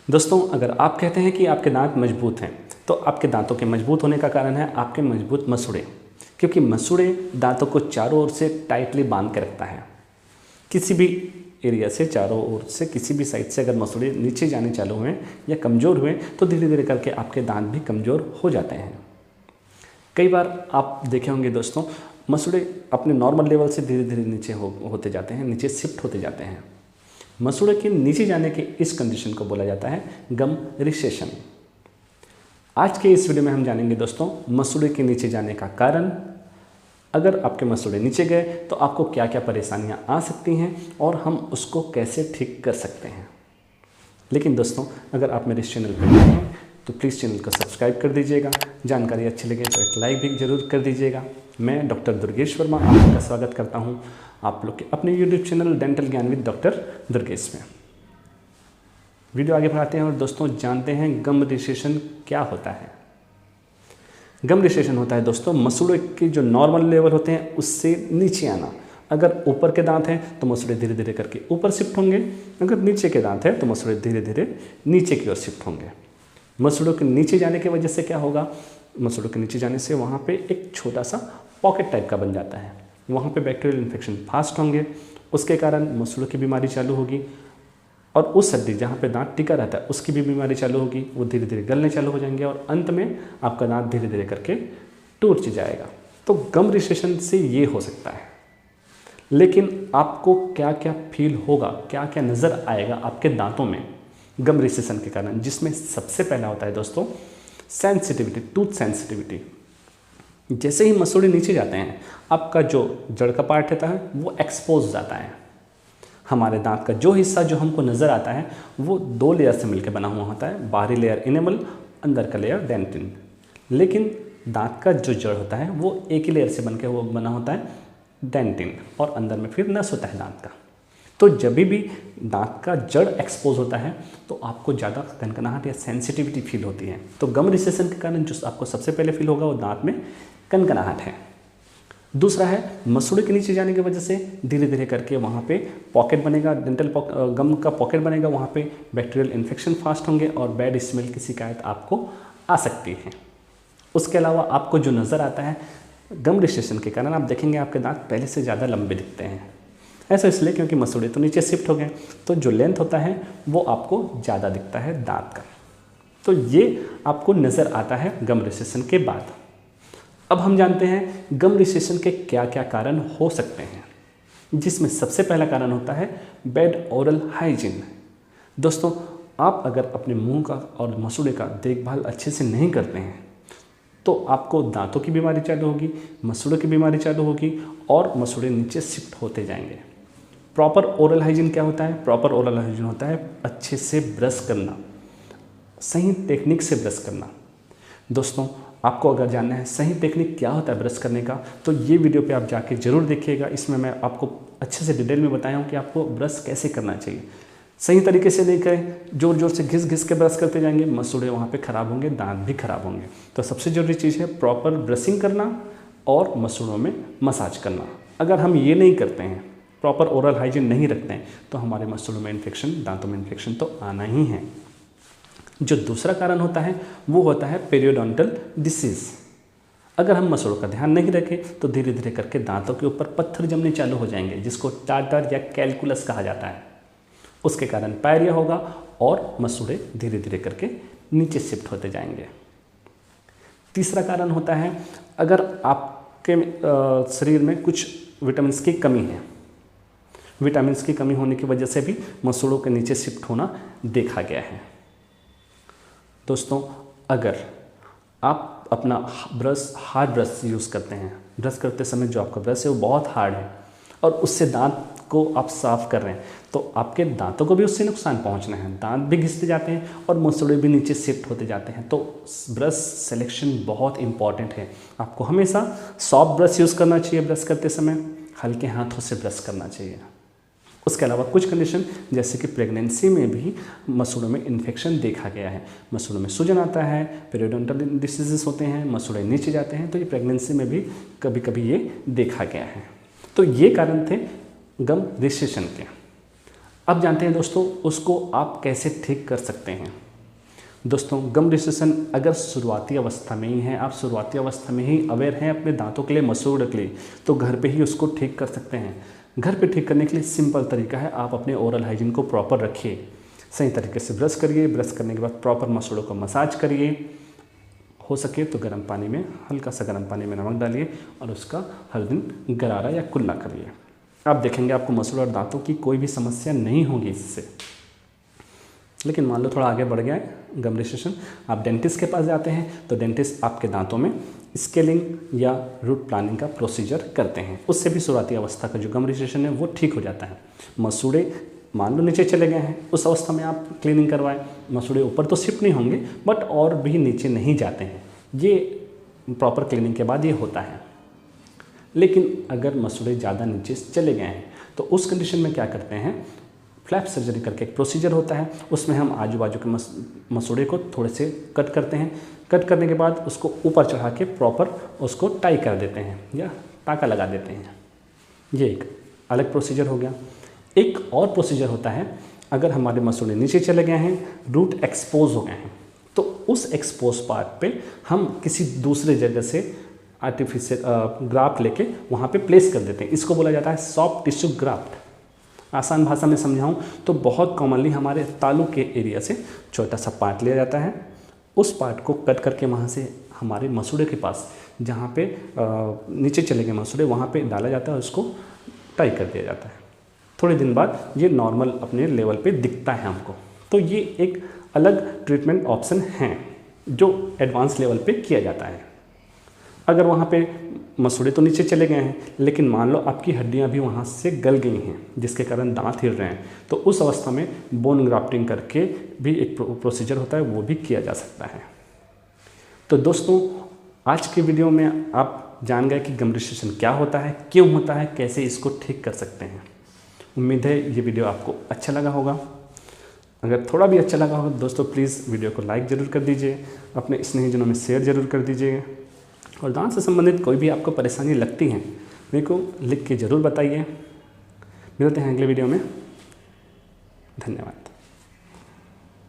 दोस्तों, अगर आप कहते हैं कि आपके दांत मजबूत हैं तो आपके दांतों के मजबूत होने का कारण है आपके मजबूत मसूड़े, क्योंकि मसूड़े दांतों को चारों ओर से टाइटली बांध के रखता है। किसी भी एरिया से चारों ओर से किसी भी साइड से अगर मसूड़े नीचे जाने चालू हुए या कमज़ोर हुए तो धीरे धीरे करके आपके दांत भी कमज़ोर हो जाते हैं। कई बार आप देखे होंगे दोस्तों, मसूड़े अपने नॉर्मल लेवल से धीरे धीरे नीचे होते जाते हैं, नीचे शिफ्ट होते जाते हैं। मसूड़े के नीचे जाने के इस कंडीशन को बोला जाता है गम रिसेशन। आज के इस वीडियो में हम जानेंगे दोस्तों मसूड़े के नीचे जाने का कारण, अगर आपके मसूड़े नीचे गए तो आपको क्या क्या परेशानियां आ सकती हैं और हम उसको कैसे ठीक कर सकते हैं। लेकिन दोस्तों, अगर आप मेरे इस चैनल पर नए हैं तो प्लीज़ चैनल को सब्सक्राइब कर दीजिएगा। जानकारी अच्छी लगे तो एक लाइक भी ज़रूर कर दीजिएगा। मैं डॉक्टर दुर्गेश वर्मा आपका स्वागत करता हूं आप लोग के अपने यूट्यूब चैनल डेंटल ज्ञान विद डॉक्टर दुर्गेश में। वीडियो आगे बढ़ाते हैं और दोस्तों जानते हैं गम रिसेशन क्या होता है। गम रिसेशन होता है दोस्तों मसूड़े के जो नॉर्मल लेवल होते हैं उससे नीचे आना। अगर ऊपर के दांत हैं तो मसूड़े धीरे धीरे करके ऊपर शिफ्ट होंगे, अगर नीचे के दांत हैं तो मसूड़े धीरे धीरे नीचे की ओर शिफ्ट होंगे। मसूड़ों के नीचे जाने की वजह से क्या होगा, मसूड़ों के नीचे जाने से वहाँ पे एक छोटा सा पॉकेट टाइप का बन जाता है, वहाँ पे बैक्टीरियल इन्फेक्शन फास्ट होंगे, उसके कारण मसूड़ों की बीमारी चालू होगी और उस हड्डी जहाँ पे दांत टिका रहता है उसकी भी बीमारी चालू होगी, वो धीरे धीरे गलने चालू हो जाएंगे और अंत में आपका दांत धीरे धीरे करके टूट जाएगा। तो गम रिसेशन से ये हो सकता है। लेकिन आपको क्या क्या फील होगा, क्या क्या नज़र आएगा आपके दांतों में गम रिसेशन के कारण, जिसमें सबसे पहला होता है दोस्तों सेंसिटिविटी, टूथ सेंसिटिविटी। जैसे ही मसूड़े नीचे जाते हैं आपका जो जड़ का पार्ट रहता है वो एक्सपोज हो जाता है। हमारे दांत का जो हिस्सा जो हमको नज़र आता है वो दो लेयर से मिलकर बना हुआ होता है, बाहरी लेयर इनेमल, अंदर का लेयर डेंटिन। लेकिन दांत का जो जड़ होता है वो एक ही लेयर से बनकर वो बना होता है डेंटिन, और अंदर में फिर नस होता है दांत का। तो जब भी दांत का जड़ एक्सपोज होता है तो आपको ज़्यादा कनकनाहट या सेंसिटिविटी फील होती है। तो गम रिसेशन के कारण जो आपको सबसे पहले फील होगा वो दांत में कनकनाहट है। दूसरा है मसूड़े के नीचे जाने की वजह से धीरे धीरे करके वहाँ पे पॉकेट बनेगा, गम का पॉकेट बनेगा, वहाँ पे बैक्टीरियल इन्फेक्शन फास्ट होंगे और बैड स्मेल की शिकायत आपको आ सकती है। उसके अलावा आपको जो नज़र आता है गम रिसेशन के कारण, आप देखेंगे आपके दांत पहले से ज़्यादा लंबे दिखते हैं। ऐसा इसलिए क्योंकि मसूड़े तो नीचे शिफ्ट हो गए, तो जो लेंथ होता है वो आपको ज़्यादा दिखता है दांत का। तो ये आपको नज़र आता है गम रिसेशन के बाद। अब हम जानते हैं गम रिसेशन के क्या क्या कारण हो सकते हैं, जिसमें सबसे पहला कारण होता है बैड ओरल हाइजीन। दोस्तों, आप अगर अपने मुंह का और मसूड़े का देखभाल अच्छे से नहीं करते हैं तो आपको दांतों की बीमारी चालू होगी, मसूड़ों की बीमारी चालू होगी और मसूड़े नीचे शिफ्ट होते जाएंगे। प्रॉपर ओरल हाइजीन क्या होता है? प्रॉपर ओरल हाइजीन होता है अच्छे से ब्रश करना, सही टेक्निक से ब्रश करना। दोस्तों, आपको अगर जानना है सही टेक्निक क्या होता है ब्रश करने का तो ये वीडियो पे आप जाके ज़रूर देखिएगा। इसमें मैं आपको अच्छे से डिटेल में बताया हूँ कि आपको ब्रश कैसे करना चाहिए। सही तरीके से नहीं करें, जोर जोर से घिस घिस के ब्रश करते जाएंगे, मसूड़े वहाँ पे ख़राब होंगे, दांत भी खराब होंगे। तो सबसे ज़रूरी चीज़ है प्रॉपर ब्रशिंग करना और मसूड़ों में मसाज करना। अगर हम ये नहीं करते हैं, प्रॉपर ओरल हाइजीन नहीं रखते हैं तो हमारे मसूड़ों में इन्फेक्शन, दांतों में इन्फेक्शन तो आना ही है। जो दूसरा कारण होता है वो होता है पेरियोडोंटल डिसीज़। अगर हम मसूड़ों का ध्यान नहीं रखें तो धीरे धीरे करके दांतों के ऊपर पत्थर जमने चालू हो जाएंगे, जिसको टार्टर या कैलकुलस कहा जाता है। उसके कारण पायरिया होगा और मसूड़े धीरे धीरे करके नीचे शिफ्ट होते जाएंगे। तीसरा कारण होता है अगर आपके शरीर में कुछ विटामिन्स की कमी है। विटामिन्स की कमी होने की वजह से भी मसूड़ों के नीचे शिफ्ट होना देखा गया है। दोस्तों, अगर आप अपना हार्ड ब्रश यूज़ करते हैं, ब्रश करते समय जो आपका ब्रश है वो बहुत हार्ड है और उससे दांत को आप साफ़ कर रहे हैं तो आपके दांतों को भी उससे नुकसान पहुंचना है। दांत भी घिसते जाते हैं और मसूड़े भी नीचे शिफ्ट होते जाते हैं। तो ब्रश सिलेक्शन बहुत इंपॉर्टेंट है। आपको हमेशा सॉफ्ट ब्रश यूज़ करना चाहिए, ब्रश करते समय हल्के हाथों से ब्रश करना चाहिए। उसके अलावा कुछ कंडीशन जैसे कि प्रेगनेंसी में भी मसूड़ों में इन्फेक्शन देखा गया है। मसूड़ों में सूजन आता है, पेरियोडोंटल डिसीजेस होते हैं, मसूड़े नीचे जाते हैं, तो ये प्रेगनेंसी में भी कभी कभी ये देखा गया है। तो ये कारण थे गम रिसेशन के। अब जानते हैं दोस्तों उसको आप कैसे ठीक कर सकते हैं। दोस्तों गम रिसेशन अगर शुरुआती अवस्था में ही है, आप शुरुआती अवस्था में ही अवेयर हैं अपने दांतों के लिए, मसूड़े के लिए, तो घर पे ही उसको ठीक कर सकते हैं। घर पे ठीक करने के लिए सिंपल तरीका है, आप अपने ओरल हाइजीन को प्रॉपर रखिए, सही तरीके से ब्रश करिए, ब्रश करने के बाद प्रॉपर मसूड़ों को मसाज करिए, हो सके तो गर्म पानी में, हल्का सा गर्म पानी में नमक डालिए और उसका हर दिन गरारा या कुल्ला करिए। आप देखेंगे आपको मसूड़ों और दांतों की कोई भी समस्या नहीं होगी इससे। लेकिन मान लो थोड़ा आगे बढ़ गया है गम रिसेशन, आप डेंटिस्ट के पास जाते हैं तो डेंटिस्ट आपके दांतों में स्केलिंग या रूट प्लानिंग का प्रोसीजर करते हैं, उससे भी शुरुआती अवस्था का जो गम रिसेशन है वो ठीक हो जाता है। मसूड़े मान लो नीचे चले गए हैं, उस अवस्था में आप क्लीनिंग करवाएं, मसूड़े ऊपर तो शिफ्ट नहीं होंगे बट और भी नीचे नहीं जाते हैं, ये प्रॉपर क्लीनिंग के बाद ये होता है। लेकिन अगर मसूड़े ज़्यादा नीचे चले गए हैं तो उस कंडीशन में क्या करते हैं, फ्लैप सर्जरी करके एक प्रोसीजर होता है, उसमें हम आजू बाजू के मसूड़े को थोड़े से कट करते हैं, कट करने के बाद उसको ऊपर चढ़ा के प्रॉपर उसको टाई कर देते हैं या टाका लगा देते हैं। ये एक अलग प्रोसीजर हो गया। एक और प्रोसीजर होता है, अगर हमारे मसूड़े नीचे चले गए हैं, रूट एक्सपोज हो गए हैं, तो उस एक्सपोज पार्ट पे हम किसी दूसरे जगह से आर्टिफिशियल ग्राफ्ट लेके वहाँ पे प्लेस कर देते हैं। इसको बोला जाता है सॉफ्ट टिश्यू ग्राफ्ट। आसान भाषा में समझाऊँ तो बहुत कॉमनली हमारे तालू के एरिया से छोटा सा पार्ट लिया जाता है, उस पार्ट को कट करके वहाँ से हमारे मसूड़े के पास जहाँ पे नीचे चले गए मसूड़े वहाँ पे डाला जाता है, उसको टाई कर दिया जाता है। थोड़े दिन बाद ये नॉर्मल अपने लेवल पे दिखता है हमको। तो ये एक अलग ट्रीटमेंट ऑप्शन है जो एडवांस लेवल पे किया जाता है। अगर वहाँ पे मसूड़े तो नीचे चले गए हैं लेकिन मान लो आपकी हड्डियाँ भी वहाँ से गल गई हैं जिसके कारण दांत हिल रहे हैं, तो उस अवस्था में बोन ग्राफ्टिंग करके भी एक प्रोसीजर होता है, वो भी किया जा सकता है। तो दोस्तों आज के वीडियो में आप जान गए कि गम रिसेशन क्या होता है, क्यों होता है, कैसे इसको ठीक कर सकते हैं। उम्मीद है ये वीडियो आपको अच्छा लगा होगा। अगर थोड़ा भी अच्छा लगा होगा दोस्तों प्लीज़ वीडियो को लाइक ज़रूर कर दीजिए, अपने स्नेहीजनों में शेयर ज़रूर कर दीजिए, और दांत से संबंधित कोई भी आपको परेशानी लगती है मेरे को लिख के ज़रूर बताइए। मिलते हैं अगले वीडियो में, धन्यवाद।